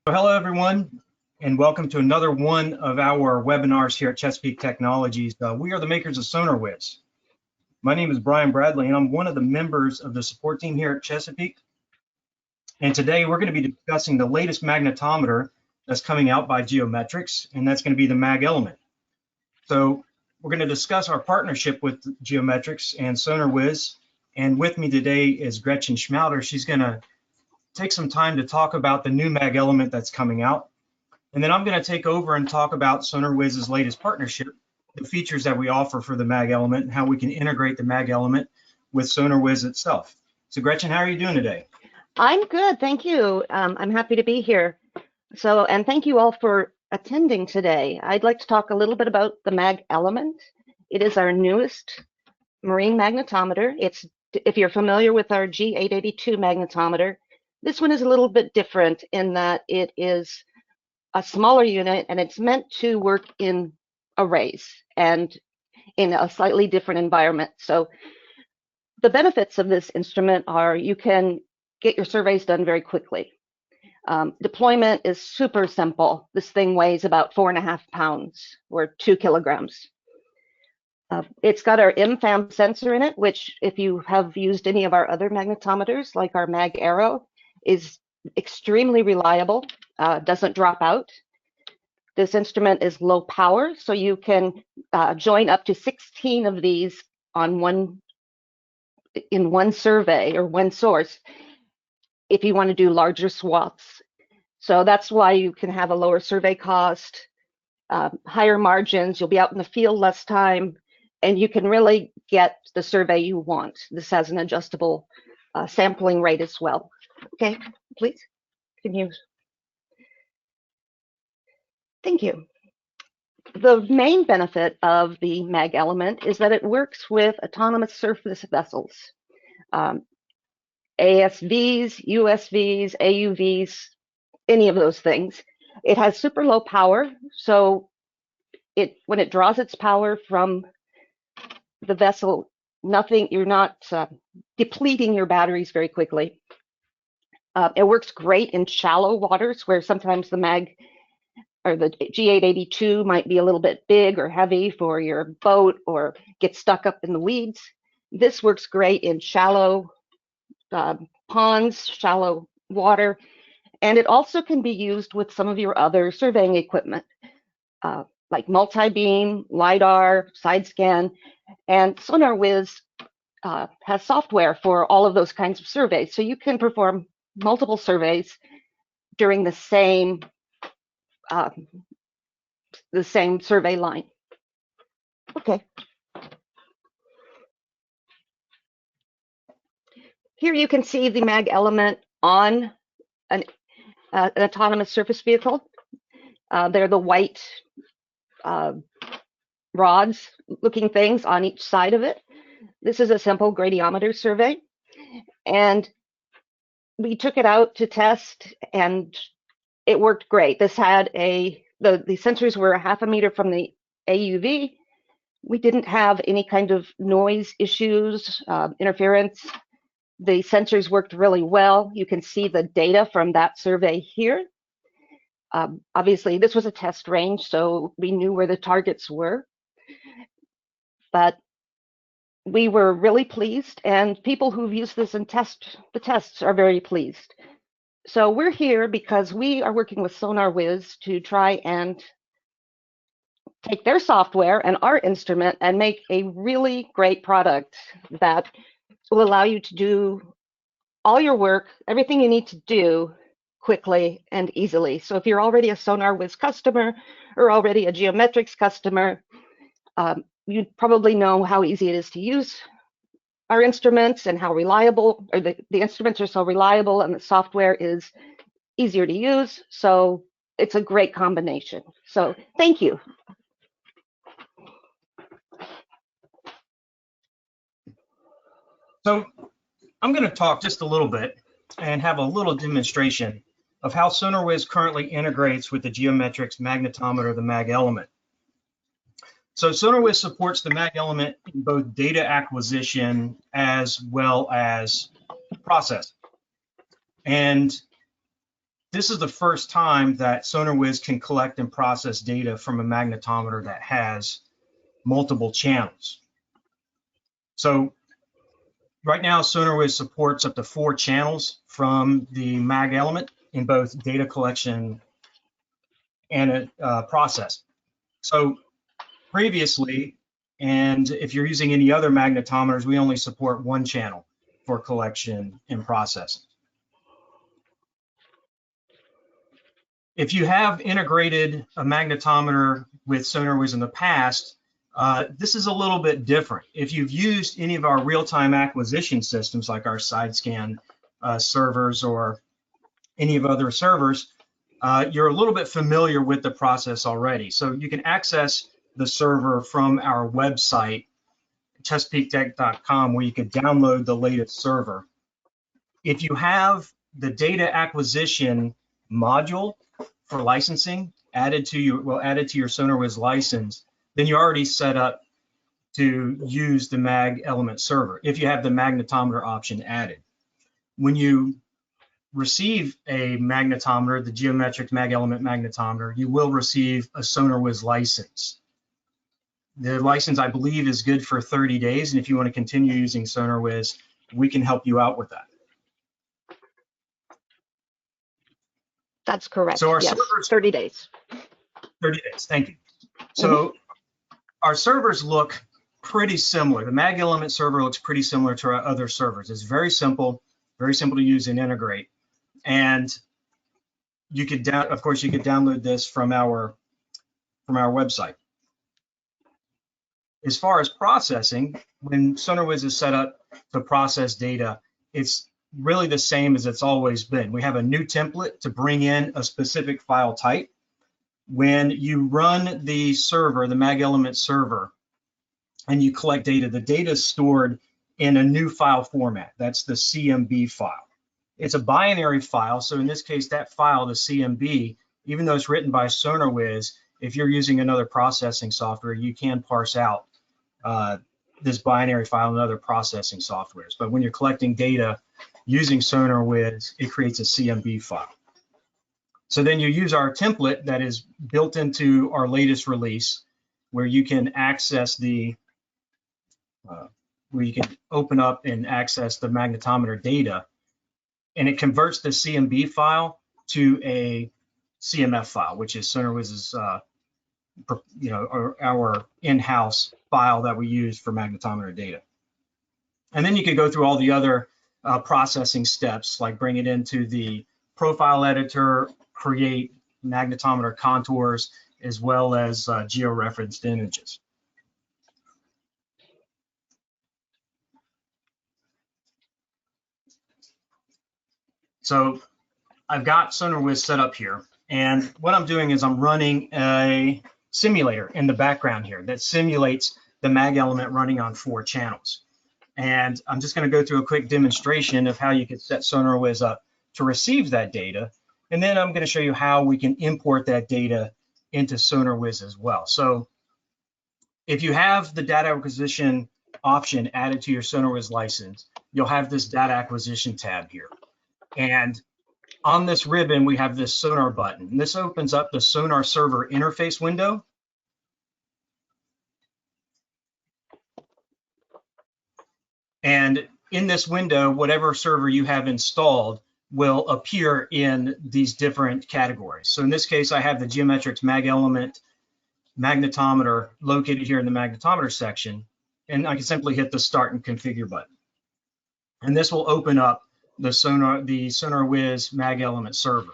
Hello, everyone, and welcome to another one of our webinars here at Chesapeake Technologies. We are the makers of SonarWiz. My name is Brian Bradley, and I'm one of the members of the support team here at Chesapeake. And today we're going to be discussing the latest magnetometer that's coming out by Geometrics, and that's going to be the Mag Element. So we're going to discuss our partnership with Geometrics and SonarWiz. And with me today is Gretchen Schmauder. She's going to take some time to talk about the new Mag Element that's coming out. And then I'm going to take over and talk about SonarWiz's latest partnership, the features that we offer for the Mag Element, and how we can integrate the Mag Element with SonarWiz itself. So Gretchen, how are you doing today? I'm good, thank you. I'm happy to be here. And thank you all for attending today. I'd like to talk a little bit about the Mag Element. It is our newest marine magnetometer. If you're familiar with our G882 magnetometer, this one is a little bit different in that it is a smaller unit and it's meant to work in arrays and in a slightly different environment. So the benefits of this instrument are you can get your surveys done very quickly. Deployment is super simple. This thing weighs about 4.5 pounds or 2 kilograms. It's got our MFAM sensor in it, which if you have used any of our other magnetometers, like our Mag Arrow, is extremely reliable, doesn't drop out. This instrument is low power, so you can join up to 16 of these in one survey or one source if you want to do larger swaths. So that's why you can have a lower survey cost, higher margins, you'll be out in the field less time, and you can really get the survey you want. This has an adjustable sampling rate as well. Okay, please, can you? Thank you. The main benefit of the Mag Element is that it works with autonomous surface vessels, ASVs, USVs, AUVs, any of those things. It has super low power, so when it draws its power from the vessel, you're not depleting your batteries very quickly. It works great in shallow waters where sometimes the Mag or the G882 might be a little bit big or heavy for your boat or get stuck up in the weeds. This works great in shallow ponds, shallow water, and it also can be used with some of your other surveying equipment, like multi-beam, LiDAR, side scan, and SonarWiz has software for all of those kinds of surveys. So you can perform multiple surveys during the same survey line. Okay. Here you can see the Mag Element on an autonomous surface vehicle. They're the white rods looking things on each side of it. This is a simple gradiometer survey, and we took it out to test and it worked great. This had the sensors were 0.5 meter from the AUV. We didn't have any kind of noise issues, interference. The sensors worked really well. You can see the data from that survey here. Obviously, this was a test range, so we knew where the targets were. But we were really pleased, and people who've used this and the tests are very pleased. So we're here because we are working with SonarWiz to try and take their software and our instrument and make a really great product that will allow you to do all your work, everything you need to do quickly and easily. So if you're already a SonarWiz customer or already a Geometrics customer, you probably know how easy it is to use our instruments and how reliable, or the instruments are so reliable and the software is easier to use. So it's a great combination. So thank you. So I'm going to talk just a little bit and have a little demonstration of how SonarWiz currently integrates with the Geometrics magnetometer, the Mag Element. So SonarWiz supports the Mag Element in both data acquisition as well as processing. And this is the first time that SonarWiz can collect and process data from a magnetometer that has multiple channels. So right now, SonarWiz supports up to 4 channels from the Mag element in both data collection and process. So previously, and if you're using any other magnetometers, we only support 1 channel for collection and processing. If you have integrated a magnetometer with SonarWiz in the past, this is a little bit different. If you've used any of our real-time acquisition systems, like our side scan servers or any of other servers, you're a little bit familiar with the process already. So you can access the server from our website, ChesapeakeTech.com, where you can download the latest server. If you have the data acquisition module for licensing added to your SonarWiz license, then you're already set up to use the Mag Element server if you have the magnetometer option added. When you receive a magnetometer, the Geometrics Mag Element magnetometer, you will receive a SonarWiz license. The license, I believe, is good for 30 days, and if you want to continue using SonarWiz, we can help you out with that. That's correct. So our yes, servers, 30 days. 30 days, thank you. So our servers look pretty similar. The Mag Element server looks pretty similar to our other servers. It's very simple to use and integrate. And you could, of course, you could download this from our website. As far as processing, when SonarWiz is set up to process data, it's really the same as it's always been. We have a new template to bring in a specific file type. When you run the server, the Mag Element server, and you collect data, the data is stored in a new file format. That's the CMB file. It's a binary file, so in this case, that file, the CMB, even though it's written by SonarWiz, if you're using another processing software, you can parse out this binary file in other processing softwares. But when you're collecting data using SonarWiz, it creates a CMB file. So then you use our template that is built into our latest release, where you can access where you can open up and access the magnetometer data, and it converts the CMB file to a CMF file, which is SonarWiz's our in-house file that we use for magnetometer data. And then you could go through all the other processing steps, like bring it into the profile editor, create magnetometer contours, as well as georeferenced images. So I've got SonarWiz set up here, and what I'm doing is I'm running a simulator in the background here that simulates the Mag Element running on 4 channels. And I'm just going to go through a quick demonstration of how you could set SonarWiz up to receive that data, and then I'm going to show you how we can import that data into SonarWiz as well. So if you have the data acquisition option added to your SonarWiz license, you'll have this data acquisition tab here. And on this ribbon, we have this sonar button. And this opens up the sonar server interface window. And in this window, whatever server you have installed will appear in these different categories. So in this case, I have the Geometrics Mag Element magnetometer located here in the magnetometer section, and I can simply hit the Start and Configure button. And this will open up the SonarWiz Mag Element server.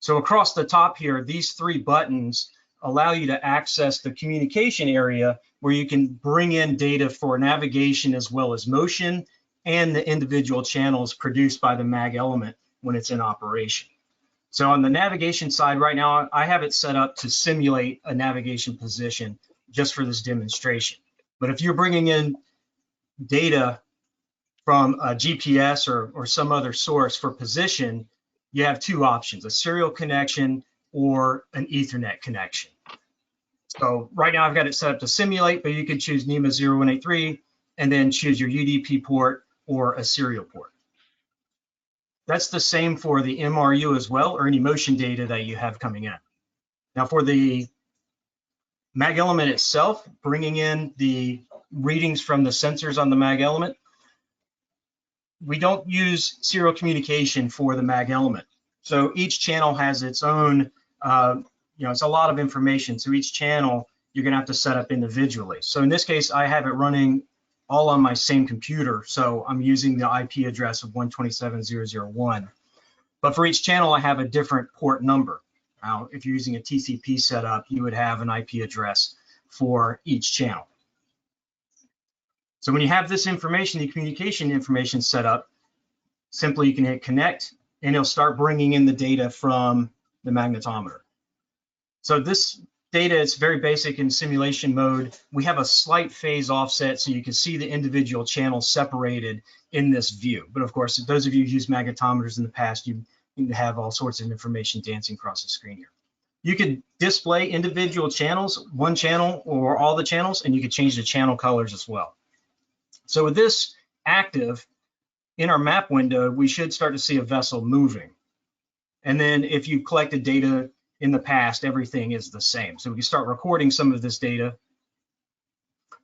So across the top here, these 3 buttons allow you to access the communication area where you can bring in data for navigation as well as motion and the individual channels produced by the Mag Element when it's in operation. So on the navigation side right now, I have it set up to simulate a navigation position just for this demonstration. But if you're bringing in data from a GPS or some other source for position, you have 2 options, a serial connection or an Ethernet connection. So right now I've got it set up to simulate, but you can choose NEMA 0183 and then choose your UDP port or a serial port. That's the same for the MRU as well, or any motion data that you have coming in. Now for the Mag Element itself, bringing in the readings from the sensors on the Mag Element, we don't use serial communication for the Mag Element. So each channel has its own, it's a lot of information. So each channel you're gonna have to set up individually. So in this case, I have it running all on my same computer. So I'm using the IP address of 127.0.0.1. But for each channel, I have a different port number. Now, if you're using a TCP setup, you would have an IP address for each channel. So when you have this information, the communication information set up, simply you can hit connect and it'll start bringing in the data from the magnetometer. So this data is very basic in simulation mode. We have a slight phase offset so you can see the individual channels separated in this view. But of course, those of you who used magnetometers in the past, you have all sorts of information dancing across the screen here. You could display individual channels, one channel or all the channels, and you could change the channel colors as well. So with this active, in our map window, we should start to see a vessel moving. And then if you collected data in the past, everything is the same. So we can start recording some of this data,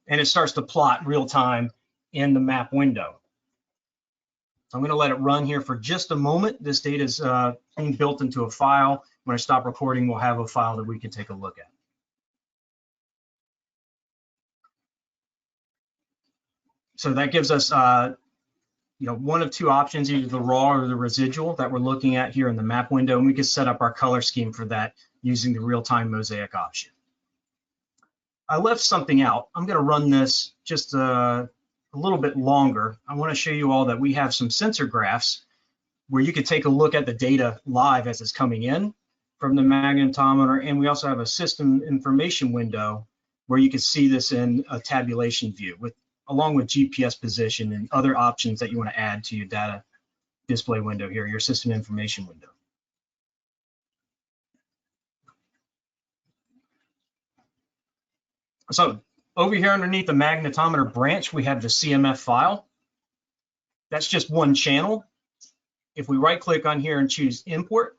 and it starts to plot real time in the map window. So I'm going to let it run here for just a moment. This data is being built into a file. When I stop recording, we'll have a file that we can take a look at. So that gives us one of two options, either the raw or the residual that we're looking at here in the map window, and we can set up our color scheme for that using the real-time mosaic option. I left something out. I'm going to run this just a little bit longer. I want to show you all that we have some sensor graphs where you can take a look at the data live as it's coming in from the magnetometer, and we also have a system information window where you can see this in a tabulation view along with GPS position and other options that you want to add to your data display window here, your system information window. So over here underneath the magnetometer branch, we have the CMF file. That's just one channel. If we right click on here and choose import,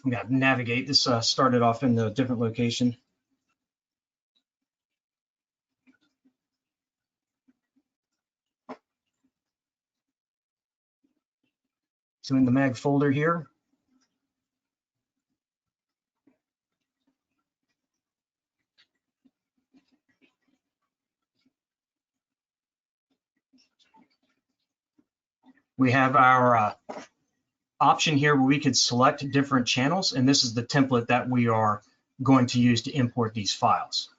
I'm going to navigate. This started off in a different location. So in the mag folder here, we have our option here where we could select different channels, and this is the template that we are going to use to import these files.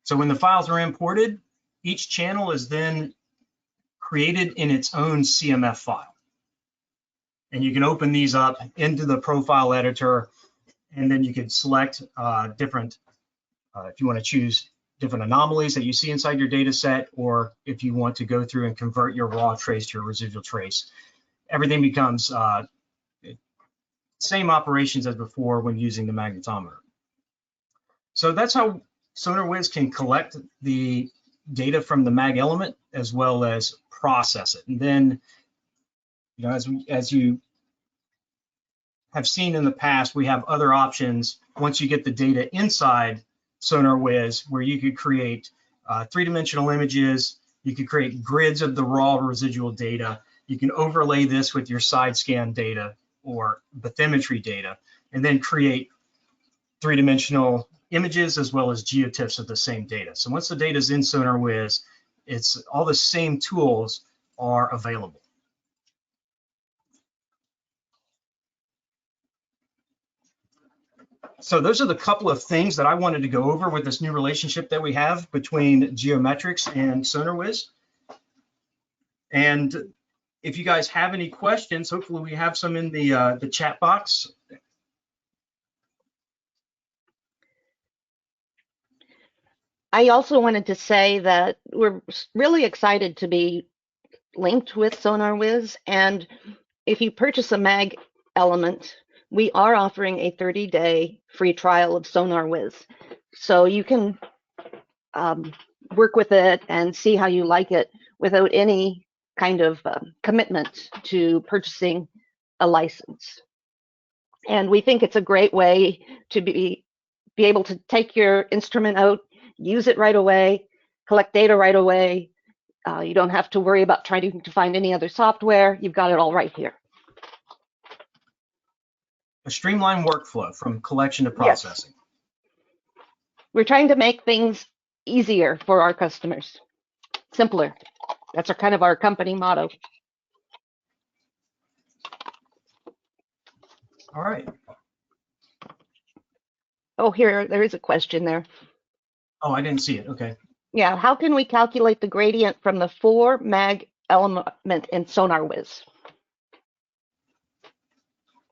So when the files are imported, each channel is then created in its own CMF file. And you can open these up into the profile editor, and then you could select different, if you want to choose different anomalies that you see inside your data set, or if you want to go through and convert your raw trace to your residual trace. Everything becomes same operations as before when using the magnetometer. So that's how SonarWiz can collect the data from the Mag Element as well as process it. And then, as you have seen in the past, we have other options once you get the data inside SonarWiz where you could create three-dimensional images, you could create grids of the raw residual data, you can overlay this with your side scan data or bathymetry data, and then create three-dimensional images as well as geotiffs of the same data. So once the data is in SonarWiz, it's all the same tools are available. So those are the couple of things that I wanted to go over with this new relationship that we have between Geometrics and SonarWiz. And if you guys have any questions, hopefully we have some in the chat box. I also wanted to say that we're really excited to be linked with SonarWiz, and if you purchase a Mag Element, we are offering a 30-day free trial of SonarWiz. So you can work with it and see how you like it without any kind of commitment to purchasing a license. And we think it's a great way to be able to take your instrument out, use it right away, collect data right away. You don't have to worry about trying to find any other software. You've got it all right here. A streamlined workflow from collection to processing. Yes. We're trying to make things easier for our customers, simpler. That's kind of our company motto. All right. Oh, here, there is a question there. Oh, I didn't see it. Okay. Yeah, how can we calculate the gradient from the 4 Mag Element and SonarWiz?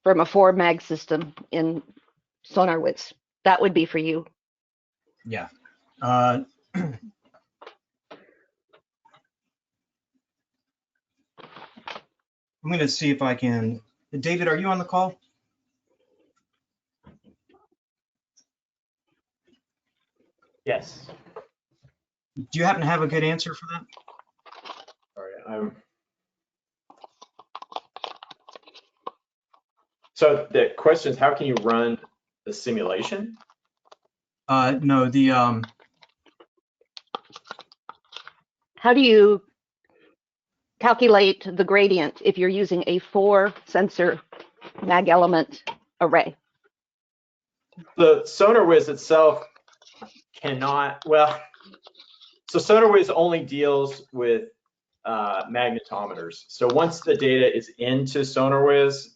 From a 4 Mag system in SonarWiz. That would be for you. Yeah. I'm going to see if I can. David, are you on the call? Yes. Do you happen to have a good answer for that? Sorry, So the question is, how can you run the simulation? No, the How do you calculate the gradient if you're using a 4 sensor Mag Element array? The SonarWiz itself cannot, well, so SonarWiz only deals with magnetometers. So once the data is into SonarWiz,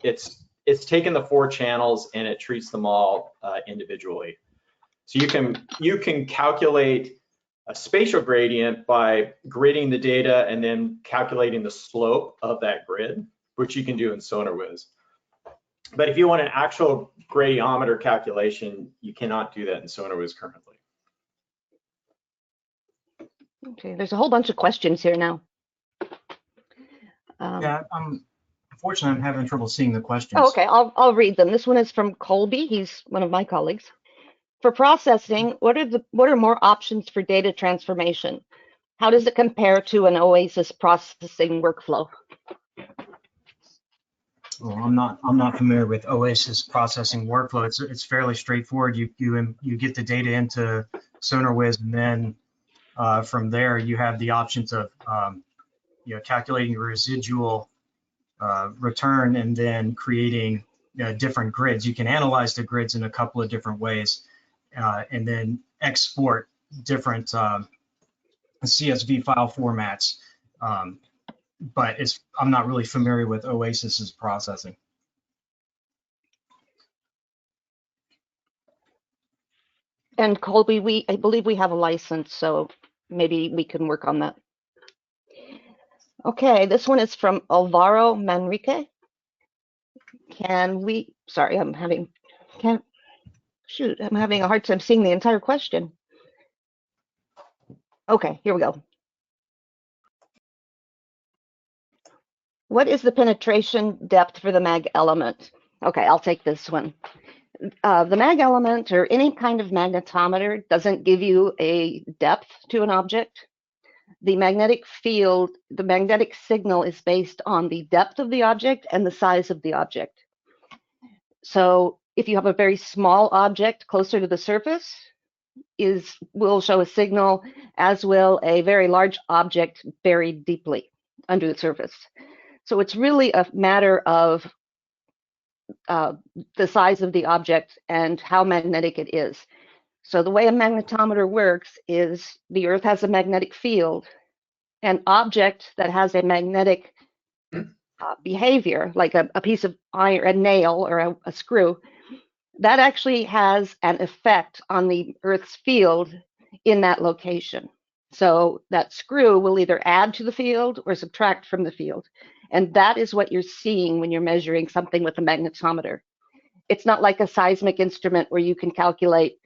it's taken the 4 channels and it treats them all individually. So you can calculate a spatial gradient by gridding the data and then calculating the slope of that grid, which you can do in SonarWiz. But if you want an actual gradiometer calculation, you cannot do that in SonarWiz currently. Okay, there's a whole bunch of questions here now. yeah, unfortunately, I'm having trouble seeing the questions. Oh, okay, I'll read them. This one is from Colby. He's one of my colleagues. For processing, what are more options for data transformation? How does it compare to an OASIS processing workflow? Well, I'm not familiar with OASIS processing workflow. It's fairly straightforward. You get the data into SonarWiz, and then from there you have the options of calculating your residual return and then creating different grids. You can analyze the grids in a couple of different ways, and then export different CSV file formats. But I'm not really familiar with OASIS's processing. And Colby, I believe we have a license, so maybe we can work on that. Okay, this one is from Alvaro Manrique. Sorry, I'm having a hard time seeing the entire question. Okay, here we go. What is the penetration depth for the Mag Element? Okay, I'll take this one. The Mag Element or any kind of magnetometer doesn't give you a depth to an object. The magnetic field, the magnetic signal is based on the depth of the object and the size of the object. So if you have a very small object closer to the surface, will show a signal, as will a very large object buried deeply under the surface. So it's really a matter of the size of the object and how magnetic it is. So the way a magnetometer works is the Earth has a magnetic field. An object that has a magnetic behavior, like a piece of iron, a nail or a screw, that actually has an effect on the Earth's field in that location. So that screw will either add to the field or subtract from the field. And that is what you're seeing when you're measuring something with a magnetometer. It's not like a seismic instrument where you can calculate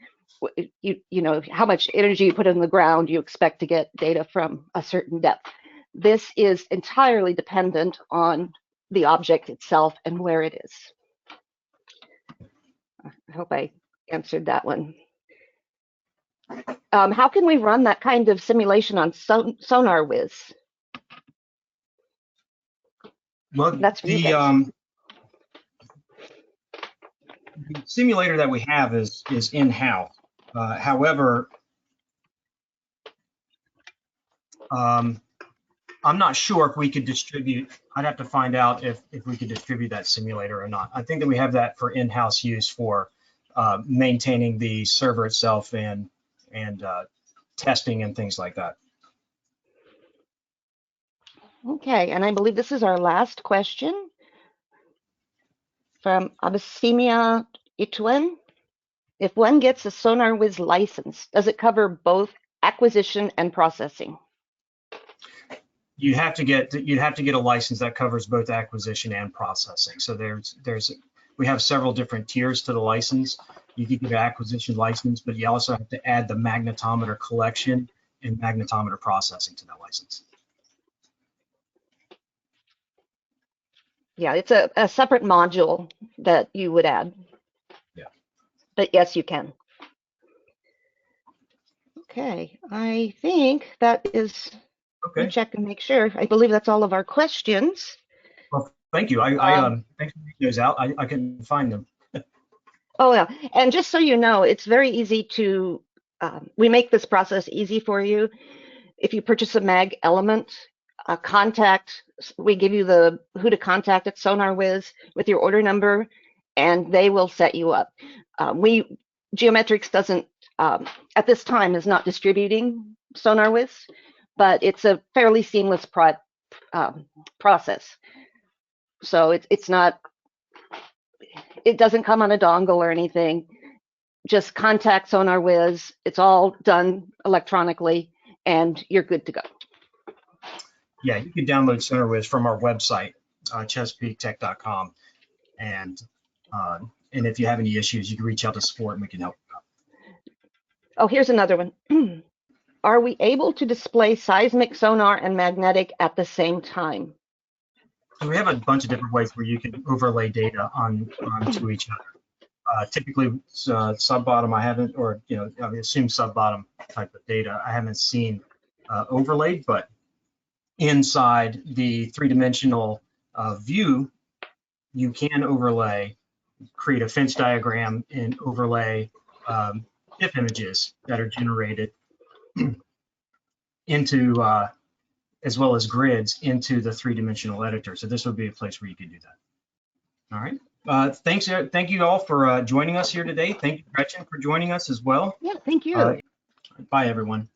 how much energy you put in the ground, you expect to get data from a certain depth. This is entirely dependent on the object itself and where it is. I hope I answered that one. How can we run that kind of simulation on SonarWiz? Well, That's for you guys. The simulator that we have is in-house. However, I'm not sure if we could distribute. I'd have to find out if we could distribute that simulator or not. I think that we have that for in-house use for maintaining the server itself and testing and things like that. Okay, and I believe this is our last question from Abyssinia Itwen. If one gets a SonarWiz license, does it cover both acquisition and processing? You'd have to get a license that covers both acquisition and processing. So we have several different tiers to the license. You could get an acquisition license, but you also have to add the magnetometer collection and magnetometer processing to that license. Yeah, it's a separate module that you would add. Yeah. But yes, you can. Okay, I think that is. Okay. Check and make sure. I believe that's all of our questions. Well, thank you. Thanks for reading those out. I couldn't find them. Oh yeah, and just so you know, it's very easy to. We make this process easy for you. If you purchase a Mag Element, we give you who to contact at SonarWiz with your order number, and they will set you up. Geometrics doesn't at this time is not distributing SonarWiz, but it's a fairly seamless process. So it's not. It doesn't come on a dongle or anything. Just contact SonarWiz. It's all done electronically, and you're good to go. Yeah, you can download SonarWiz from our website, ChesapeakeTech.com, and if you have any issues, you can reach out to support and we can help you out. Oh, here's another one. Are we able to display seismic sonar and magnetic at the same time? So we have a bunch of different ways where you can overlay data onto each other. Typically, sub-bottom, I haven't, or I assume sub-bottom type of data, I haven't seen overlaid, but inside the three-dimensional view, you can overlay, create a fence diagram, and overlay if images that are generated into as well as grids into the three-dimensional editor. So this would be a place where you could do that. All right. Thank you all for joining us here today. Thank you, Gretchen, for joining us as well. Yeah, thank you. Bye, everyone.